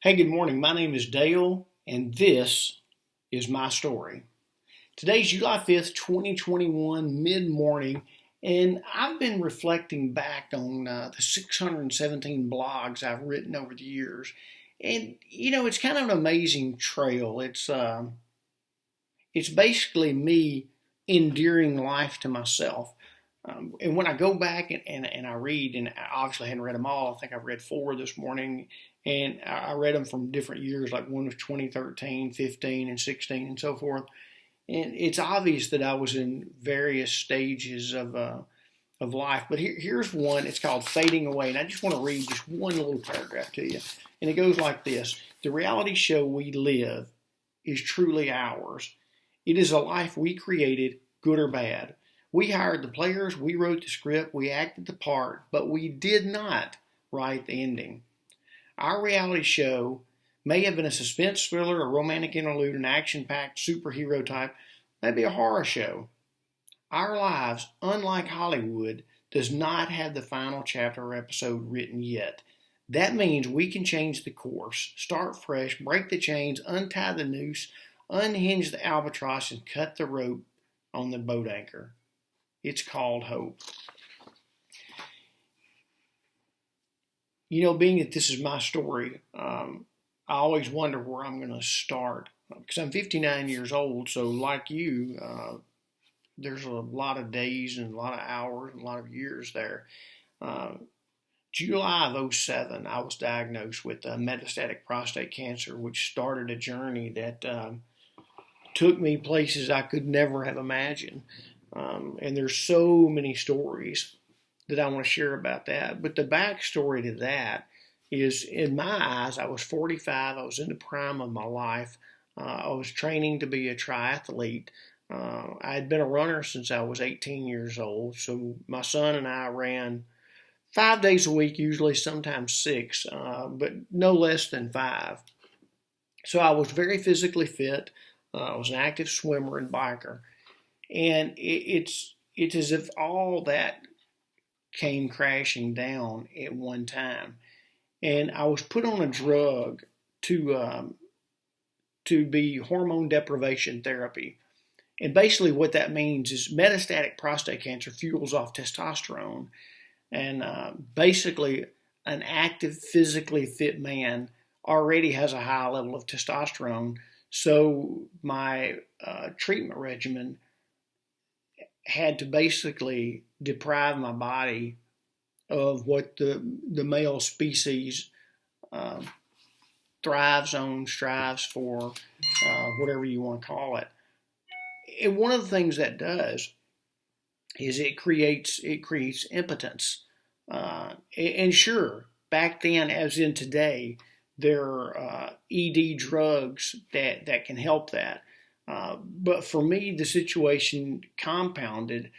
Hey, good morning. My name is Dale, and this is my story. Today's July 5th, 2021, mid morning, and I've been reflecting back on the 617 blogs I've written over the years. And, it's kind of an amazing trail. It's basically me endearing life to myself. And when I go back and I read, and I obviously hadn't read them all, I think I've read four this morning, and I read them from different years, like one was 2013, 15, and 16, and so forth. And it's obvious that I was in various stages of life. But here's one. It's called Fading Away, and I just want to read just one little paragraph to you. And it goes like this: The reality show we live is truly ours. It is a life we created, good or bad. We hired the players, we wrote the script, we acted the part, but we did not write the ending. Our reality show may have been a suspense thriller, a romantic interlude, an action-packed superhero type, maybe a horror show. Our lives, unlike Hollywood, does not have the final chapter or episode written yet. That means we can change the course, start fresh, break the chains, untie the noose, unhinge the albatross, and cut the rope on the boat anchor. It's called hope. Being that this is my story, I always wonder where I'm going to start. Because I'm 59 years old, so like you, there's a lot of days and a lot of hours and a lot of years there. July of '07, I was diagnosed with metastatic prostate cancer, which started a journey that took me places I could never have imagined. And there's so many stories that I want to share about that. But the backstory to that is, in my eyes, I was 45. I was in the prime of my life. I was training to be a triathlete. I had been a runner since I was 18 years old. So my son and I ran 5 days a week, usually sometimes six, but no less than five. So I was very physically fit. I was an active swimmer and biker. And it's as if all that came crashing down at one time. And I was put on a drug to be hormone deprivation therapy. And basically what that means is metastatic prostate cancer fuels off testosterone. And basically an active, physically fit man already has a high level of testosterone. So my treatment regimen had to basically deprive my body of what the male species thrives on, strives for, whatever you want to call it. And one of the things that does is it creates impotence. And sure, back then, as in today, there are ED drugs that can help that. But for me, the situation compounded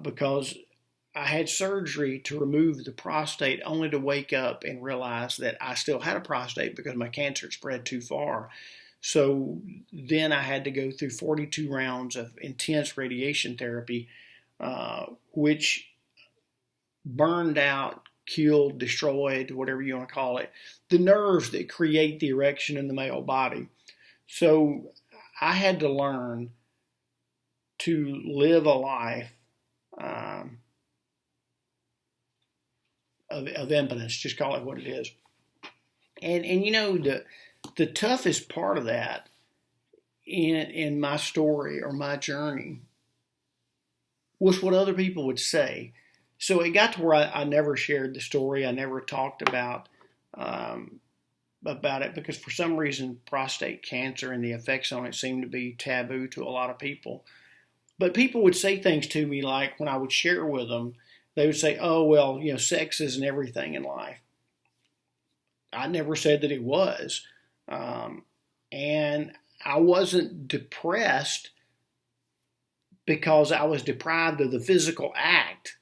because I had surgery to remove the prostate, only to wake up and realize that I still had a prostate because my cancer had spread too far. So then I had to go through 42 rounds of intense radiation therapy, which burned out, killed, destroyed, whatever you want to call it, the nerves that create the erection in the male body. So I had to learn to live a life of impotence, just call it what it is. And the toughest part of that in my story or my journey was what other people would say. So it got to where I never shared the story. I never talked about it because for some reason prostate cancer and the effects on it seemed to be taboo to a lot of people. But people would say things to me like when I would share with them, they would say, oh, well, sex isn't everything in life. I never said that it was. And I wasn't depressed because I was deprived of the physical act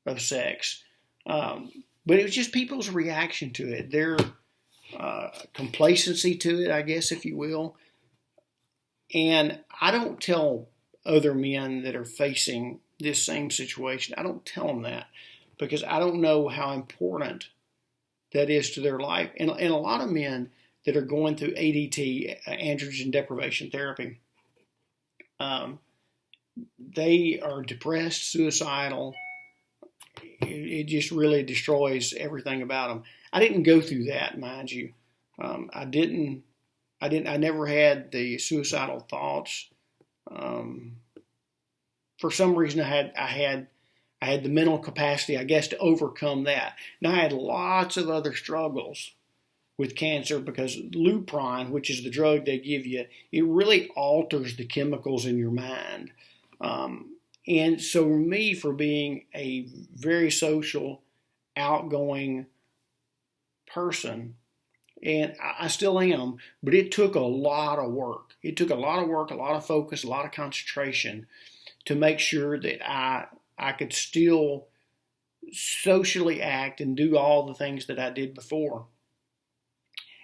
of sex. But it was just people's reaction to it, their complacency to it, I guess, if you will. And I don't tell other men that are facing this same situation, I don't tell them that because I don't know how important that is to their life. And a lot of men that are going through ADT, androgen deprivation therapy, they are depressed, suicidal. It just really destroys everything about them. I didn't go through that, mind you. I never had the suicidal thoughts. For some reason, I had the mental capacity, I guess, to overcome that. Now, I had lots of other struggles with cancer because Lupron, which is the drug they give you, it really alters the chemicals in your mind. And so me, for being a very social, outgoing person, and I still am, but it took a lot of work. It took a lot of work, a lot of focus, a lot of concentration to make sure that I could still socially act and do all the things that I did before.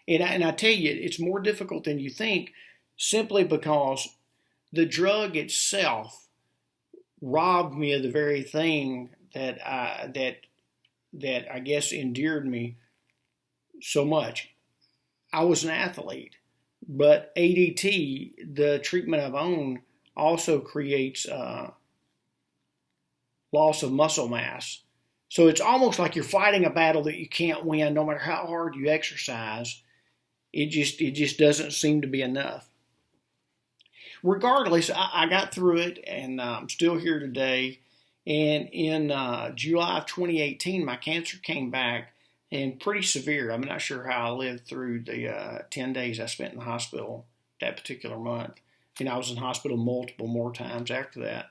And I tell you, it's more difficult than you think, simply because the drug itself robbed me of the very thing that I guess endeared me so much. I was an athlete, but ADT, the treatment I've owned, also creates loss of muscle mass. So it's almost like you're fighting a battle that you can't win, no matter how hard you exercise. It just doesn't seem to be enough. Regardless, I got through it, and I'm still here today. And in July of 2018, my cancer came back, and pretty severe. I'm not sure how I lived through the 10 days I spent in the hospital that particular month. And I was in hospital multiple more times after that.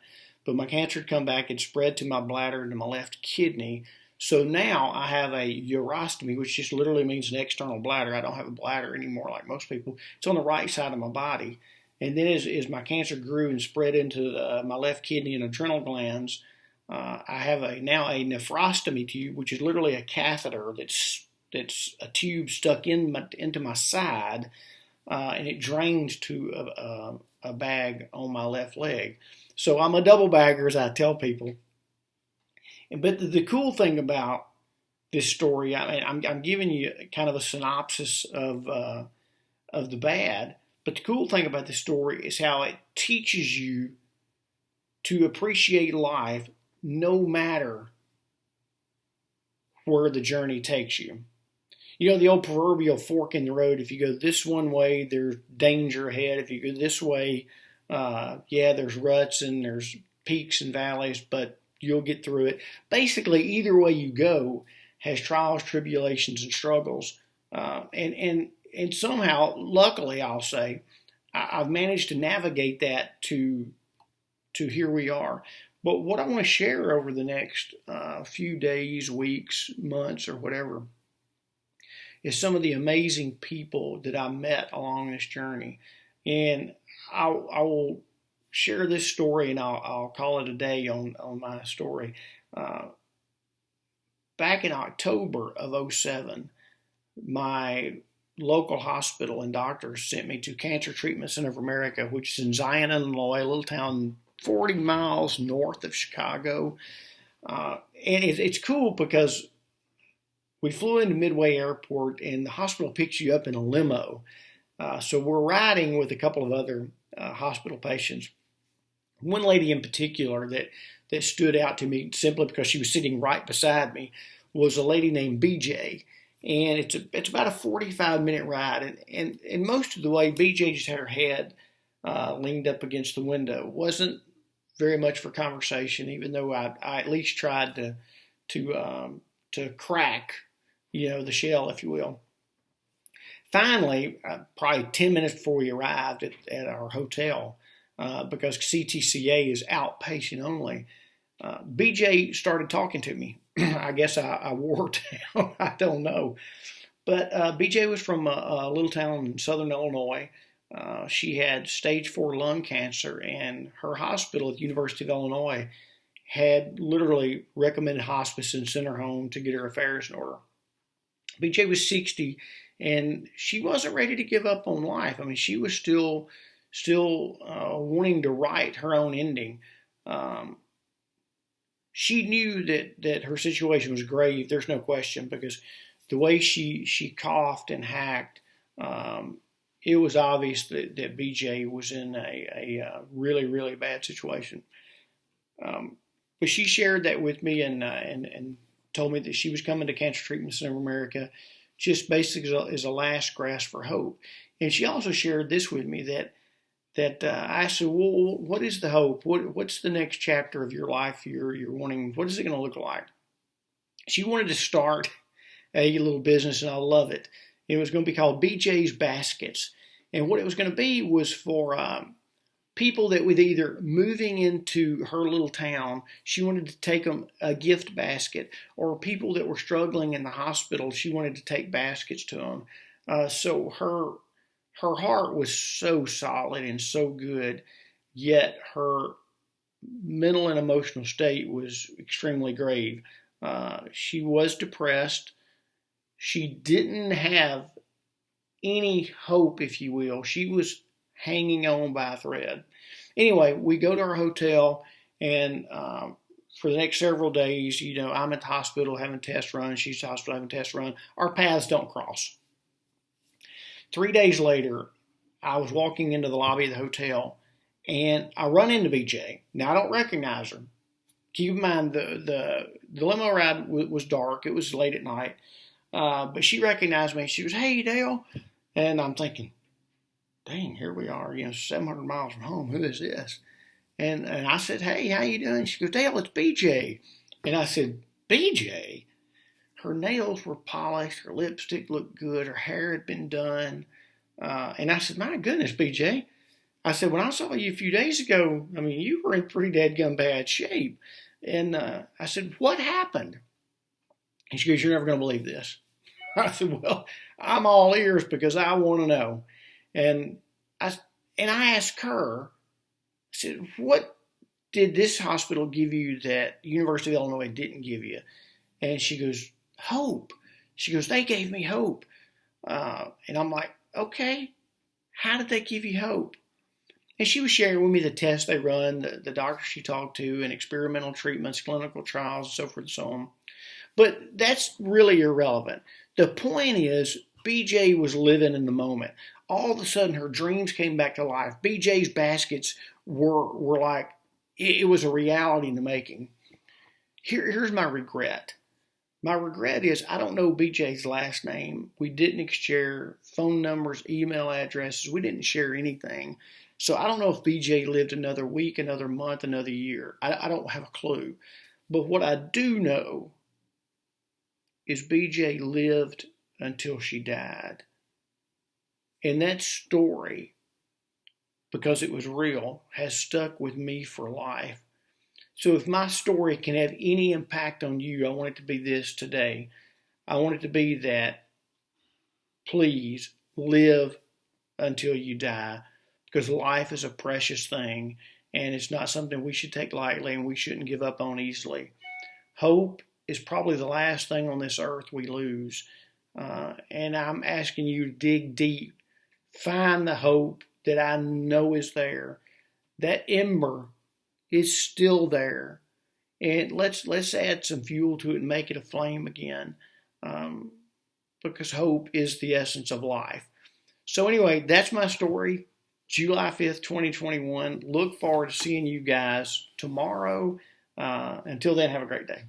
But my cancer had come back. It spread to my bladder and to my left kidney. So now I have a urostomy, which just literally means an external bladder. I don't have a bladder anymore like most people. It's on the right side of my body. And then as my cancer grew and spread into my left kidney and adrenal glands, I have now a nephrostomy tube, which is literally a catheter that's a tube stuck into my side, and it drains to a bag on my left leg. So I'm a double bagger, as I tell people. But the cool thing about this story, I mean, I'm giving you kind of a synopsis of the bad. But the cool thing about this story is how it teaches you to appreciate life no matter where the journey takes you. You know, the old proverbial fork in the road, if you go this one way, there's danger ahead. If you go this way, there's ruts and there's peaks and valleys, but you'll get through it. Basically, either way you go has trials, tribulations, and struggles. And somehow, luckily, I'll say, I've managed to navigate that to here we are. But what I want to share over the next few days, weeks, months, or whatever, is some of the amazing people that I met along this journey. And I will share this story, and I'll call it a day on my story. Back in October of 2007, my local hospital and doctors sent me to Cancer Treatment Center of America, which is in Zion, Illinois, a little town 40 miles north of Chicago. And it's cool because we flew into Midway Airport, and the hospital picks you up in a limo. So we're riding with a couple of other hospital patients. One lady in particular that stood out to me simply because she was sitting right beside me was a lady named BJ. And it's about a 45-minute ride. And most of the way, BJ just had her head leaned up against the window. It wasn't very much for conversation, even though I at least tried to crack, the shell, if you will. Finally, probably 10 minutes before we arrived at our hotel, because CTCA is outpatient only, BJ started talking to me. I guess I wore down. I don't know. But BJ was from a little town in southern Illinois. She had stage 4 lung cancer, and her hospital at the University of Illinois had literally recommended hospice and sent her home to get her affairs in order. BJ was 60, and she wasn't ready to give up on life. I mean, she was still wanting to write her own ending. She knew that her situation was grave. There's no question, because the way she coughed and hacked, it was obvious that BJ was in a really, really bad situation. But she shared that with me and told me that she was coming to Cancer Treatment Center of America just basically as a last grasp for hope. And she also shared this with me that I said, well, what is the hope? What's the next chapter of your life you're wanting? What is it going to look like? She wanted to start a little business, and I love it. It was going to be called BJ's Baskets. And what it was going to be was for people that with either moving into her little town, she wanted to take them a gift basket, or people that were struggling in the hospital, she wanted to take baskets to them. So her heart was so solid and so good, yet her mental and emotional state was extremely grave. She was depressed. She didn't have any hope, if you will. She was hanging on by a thread. Anyway, we go to our hotel, and for the next several days, I'm at the hospital having tests run. She's at the hospital having tests run. Our paths don't cross. 3 days later, I was walking into the lobby of the hotel, and I run into BJ. Now, I don't recognize her. Keep in mind, the limo ride was dark. It was late at night. But she recognized me. She was, "Hey, Dale." And I'm thinking, dang, here we are, 700 miles from home. Who is this? And I said, "Hey, how you doing?" She goes, "Dale, it's BJ." And I said, "BJ?" Her nails were polished. Her lipstick looked good. Her hair had been done. And I said, "My goodness, BJ." I said, "When I saw you a few days ago, you were in pretty dadgum bad shape." And I said, "What happened?" And she goes, "You're never going to believe this." I said, "Well, I'm all ears because I want to know." And I asked her, I said, "What did this hospital give you that University of Illinois didn't give you?" And she goes, "Hope." She goes, "They gave me hope." And I'm like, "Okay, how did they give you hope?" And she was sharing with me the tests they run, the doctors she talked to, and experimental treatments, clinical trials, and so forth and so on. But that's really irrelevant. The point is, BJ was living in the moment. All of a sudden, her dreams came back to life. BJ's Baskets were like, it was a reality in the making. Here's my regret. My regret is I don't know BJ's last name. We didn't share phone numbers, email addresses. We didn't share anything. So I don't know if BJ lived another week, another month, another year. I don't have a clue. But what I do know is BJ lived until she died. And that story, because it was real, has stuck with me for life. So if my story can have any impact on you, I want it to be this today. I want it to be that please live until you die, because life is a precious thing and it's not something we should take lightly and we shouldn't give up on easily. Hope is probably the last thing on this earth we lose. And I'm asking you to dig deep. Find the hope that I know is there. That ember is still there. And let's add some fuel to it and make it a flame again. Because hope is the essence of life. So anyway, that's my story. July 5th, 2021. Look forward to seeing you guys tomorrow. Until then, have a great day.